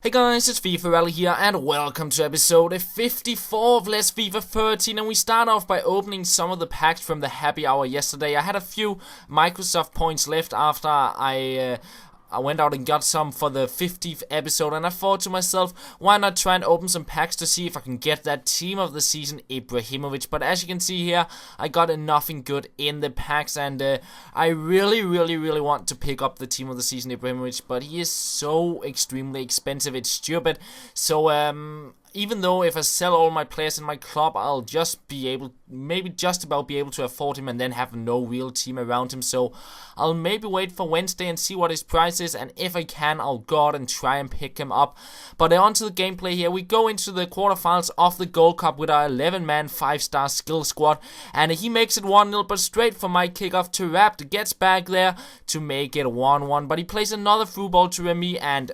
Hey guys, it's FifaRalle here and welcome to episode 54 of Let's FIFA 13, and we start off by opening some of the packs from the happy hour yesterday. I had a few Microsoft points left after I went out and got some for the 50th episode, and I thought to myself, why not try and open some packs to see if I can get that team of the season, Ibrahimovic. But as you can see here, I got nothing good in the packs, and I really want to pick up the team of the season, Ibrahimovic, but he is so extremely expensive, it's stupid. So even though if I sell all my players in my club, I'll just be able, maybe just about be able to afford him and then have no real team around him. So I'll maybe wait for Wednesday and see what his price is, and if I can, I'll go out and try and pick him up. But on to the gameplay here. We go into the quarterfinals of the Gold Cup with our 11-man 5-star skill squad, and he makes it 1-0, but straight from my kickoff to Rapt, gets back there to make it 1-1, but he plays another through ball to Remy, and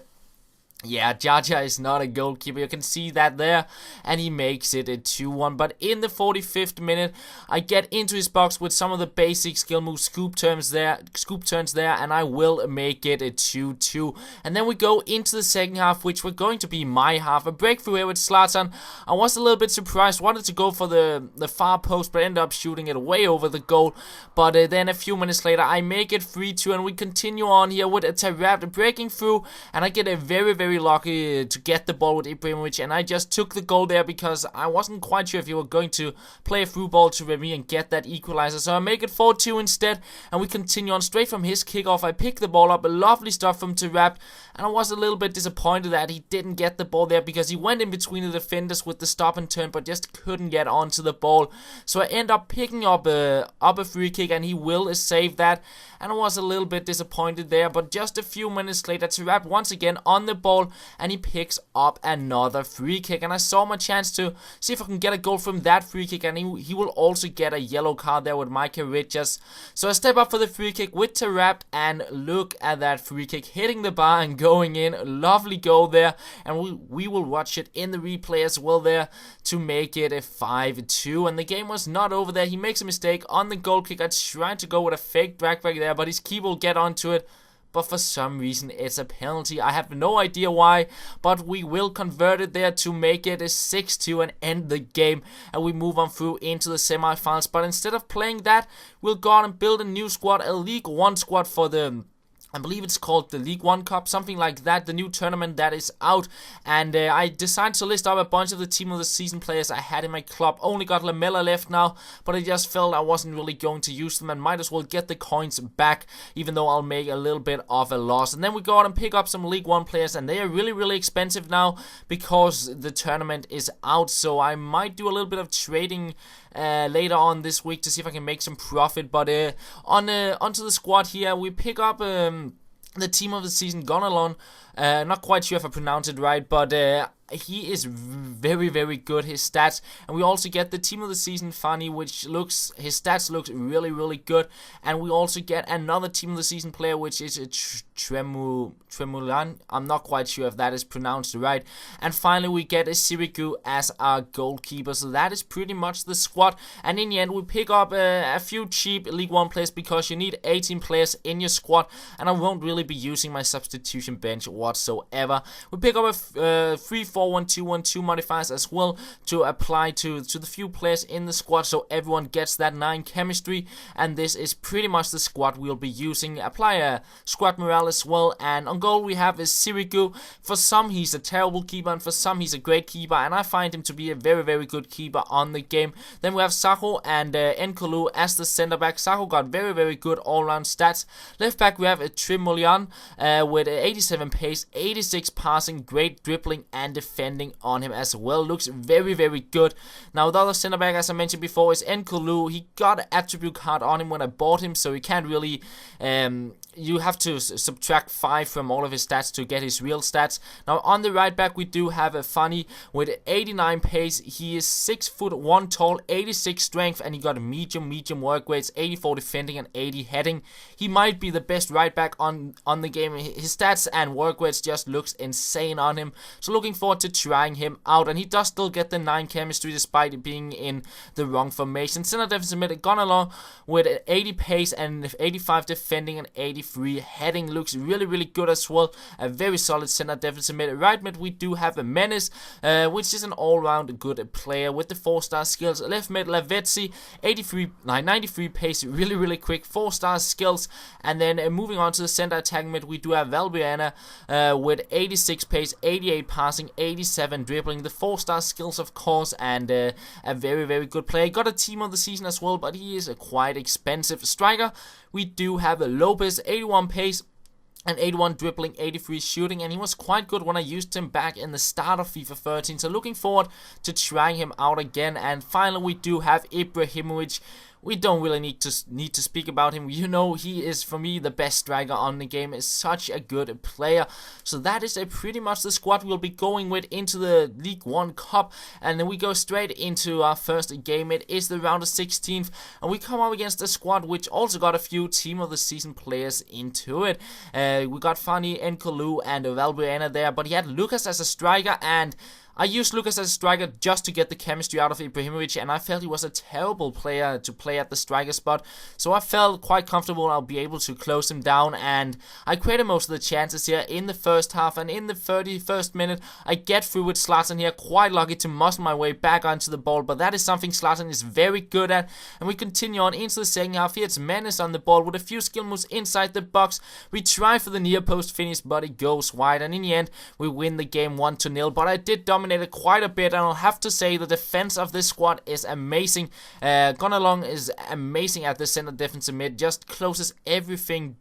yeah, Jaja is not a goalkeeper, you can see that there, and he makes it a 2-1. But in the 45th minute, I get into his box with some of the basic skill moves, scoop turns there, and I will make it a 2-2. And then we go into the second half, which we're going to be my half. A breakthrough here with Zlatan. I was a little bit surprised, wanted to go for the far post, but ended up shooting it way over the goal. But then a few minutes later, I make it 3-2, and we continue on here with a Tarab breaking through, and I get a very lucky to get the ball with Ibrahimovic, and I just took the goal there because I wasn't quite sure if he were going to play a through ball to Remy and get that equalizer. So I make it 4-2 instead, and we continue on straight from his kickoff. I pick the ball up, a lovely stuff from Tarab, and I was a little bit disappointed that he didn't get the ball there because he went in between the defenders with the stop and turn, but just couldn't get onto the ball. So I end up picking up a free kick, and he will save that, and I was a little bit disappointed there. But just a few minutes later, Tarab once again on the ball, and he picks up another free kick, and I saw my chance to see if I can get a goal from that free kick, and he will also get a yellow card there with Micah Richards. So I step up for the free kick with Tarab, and look at that free kick hitting the bar and going in. Lovely goal there, and we will watch it in the replay as well there to make it a 5-2, and the game was not over there. He makes a mistake on the goal kick. I tried to go with a fake drag back there, but his keeper will get onto it, but for some reason it's a penalty. I have no idea why, but we will convert it there to make it a 6-2 and end the game, and we move on through into the semi-finals. But instead of playing that, we'll go out and build a new squad, a League 1 squad for the, I believe it's called the League 1 Cup, something like that, the new tournament that is out. And I decided to list up a bunch of the team of the season players I had in my club. Only got Lamella left now, but I just felt I wasn't really going to use them and might as well get the coins back, even though I'll make a little bit of a loss. And then we go out and pick up some League 1 players, and they are really expensive now because the tournament is out. So I might do a little bit of trading later on this week to see if I can make some profit. But onto the squad here, we pick up the team of the season, Gonalon. Not quite sure if I pronounced it right, but he is very good, his stats. And we also get the team of the season, Fanny, which looks, his stats looks really good. And we also get another team of the season player, which is a Tremulan. I'm not quite sure if that is pronounced right. And finally we get a Sirigu as our goalkeeper. So that is pretty much the squad. And in the end we pick up a few cheap League 1 players because you need 18 players in your squad, and I won't really be using my substitution bench whatsoever. We pick up a 3-4-1-2-1-2 modifiers as well to apply to the few players in the squad, so everyone gets that 9 chemistry. And this is pretty much the squad we'll be using. Apply a squad morale as well. And on goal we have is Sirigu. For some he's a terrible keeper, and for some he's a great keeper, and I find him to be a very good keeper on the game. Then we have Saho and Nkolu as the center back. Saho got very good all-round stats. Left back we have a Trimolian with 87 pace, 86 passing, great dribbling and defending on him as well. Looks very good. Now the other center back, as I mentioned before, is Nkolu. He got an attribute card on him when I bought him, so he can't really you have to subtract 5 from all of his stats to get his real stats. Now on the right back we do have a Funny with 89 pace. He is 6'1" tall, 86 strength, and he got a medium work rates, 84 defending and 80 heading. He might be the best right back on the game. His stats and work rates just looks insane on him. So looking forward to trying him out, and he does still get the 9 chemistry despite being in the wrong formation. Center defensive mid Gonalon with 80 pace and 85 defending and 84 83. Heading looks really good as well. A very solid center defensive mid. Right mid we do have a Menace, which is an all-round good player with the 4-star skills. Left mid Lavezzi, 93 pace, really quick, 4-star skills. And then moving on to the center attack mid, we do have Valbuena with 86 pace, 88 passing, 87 dribbling, the 4-star skills of course, and a very good player. Got a team of the season as well, but he is a quite expensive striker. We do have a Lopez, 81 pace and 81 dribbling, 83 shooting, and he was quite good when I used him back in the start of FIFA 13, so looking forward to trying him out again. And finally we do have Ibrahimovic. We don't really need to speak about him. You know, he is for me the best striker on the game. Is such a good player. So that is pretty much the squad we'll be going with into the League 1 Cup. And then we go straight into our first game. It is the round of 16th. And we come up against a squad which also got a few team of the season players into it. We got Fanny, Nkolu and Valbuena there. But he had Lucas as a striker, and I used Lucas as a striker just to get the chemistry out of Ibrahimovic, and I felt he was a terrible player to play at the striker spot, so I felt quite comfortable I'll be able to close him down, and I created most of the chances here in the first half. And in the 31st minute, I get through with Zlatan here, quite lucky to muscle my way back onto the ball, but that is something Zlatan is very good at. And we continue on into the second half. Here it's Menace on the ball with a few skill moves inside the box. We try for the near post finish, but it goes wide, and in the end, we win the game 1-0, but I did dominate quite a bit, and I'll have to say the defense of this squad is amazing. Gonalong is amazing at the center defensive mid, just closes everything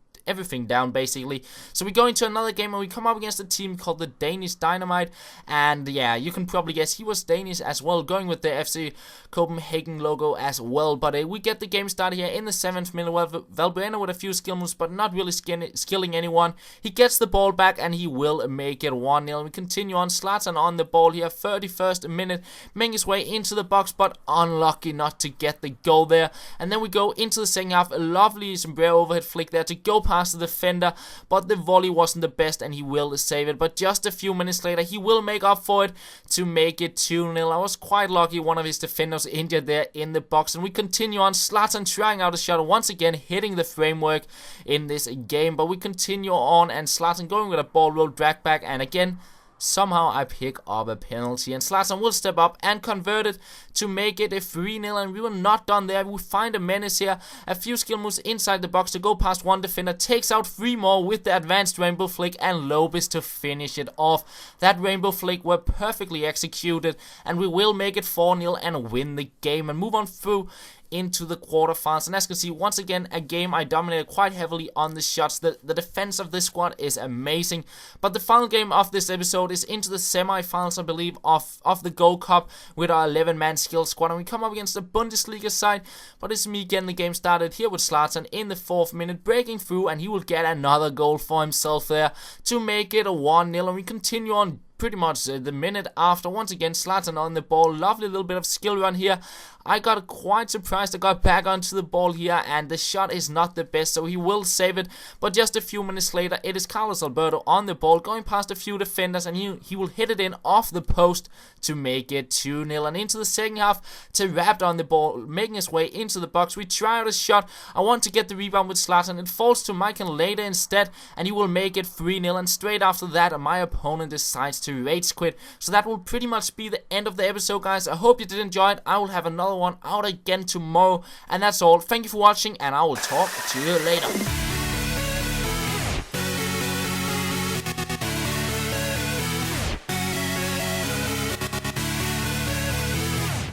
down basically. So we go into another game and we come up against a team called the Danish Dynamite, and yeah, you can probably guess he was Danish as well, going with the FC Copenhagen logo as well. But we get the game started here in the 7th minute. Valbuena with a few skill moves, but not really skilling anyone. He gets the ball back and he will make it 1-0. We continue on. Zlatan on the ball here, 31st minute, making his way into the box, but unlucky not to get the goal there. And then we go into the second half. A lovely sombrero overhead flick there to go past the defender, but the volley wasn't the best and he will save it. But just a few minutes later, he will make up for it to make it 2-0. I was quite lucky, one of his defenders injured there in the box. And we continue on. Zlatan trying out a shot, once again hitting the framework in this game. But we continue on, and Zlatan going with a ball roll drag back, and again somehow I pick up a penalty, and Zlatan will step up and convert it to make it a 3-0, and we were not done there. We find a Menace here, a few skill moves inside the box to go past one defender, takes out 3 more with the advanced rainbow flick, and Lopez to finish it off. That rainbow flick were perfectly executed, and we will make it 4-0 and win the game and move on through into the quarterfinals. And as you can see, once again, a game I dominated quite heavily on the shots. The defense of this squad is amazing. But the final game of this episode is into the semi-finals, I believe, of the Gold Cup with our 11-man skill squad. And we come up against the Bundesliga side, but it's me getting the game started here with Zlatan in the 4th minute, breaking through, and he will get another goal for himself there to make it a 1-0. And we continue on pretty much the minute after. Once again, Zlatan on the ball. Lovely little bit of skill run here. I got quite surprised. I got back onto the ball here, and the shot is not the best, so he will save it. But just a few minutes later, it is Carlos Alberto on the ball, going past a few defenders, and he will hit it in off the post to make it 2-0. And into the second half, Terrapt on the ball, making his way into the box. We try out a shot. I want to get the rebound with Zlatan. It falls to Michael later instead, and he will make it 3-0. And straight after that, my opponent decides to rage quit. So that will pretty much be the end of the episode, guys. I hope you did enjoy it. I will have another one out again tomorrow, and that's all. Thank you for watching, and I will talk to you later.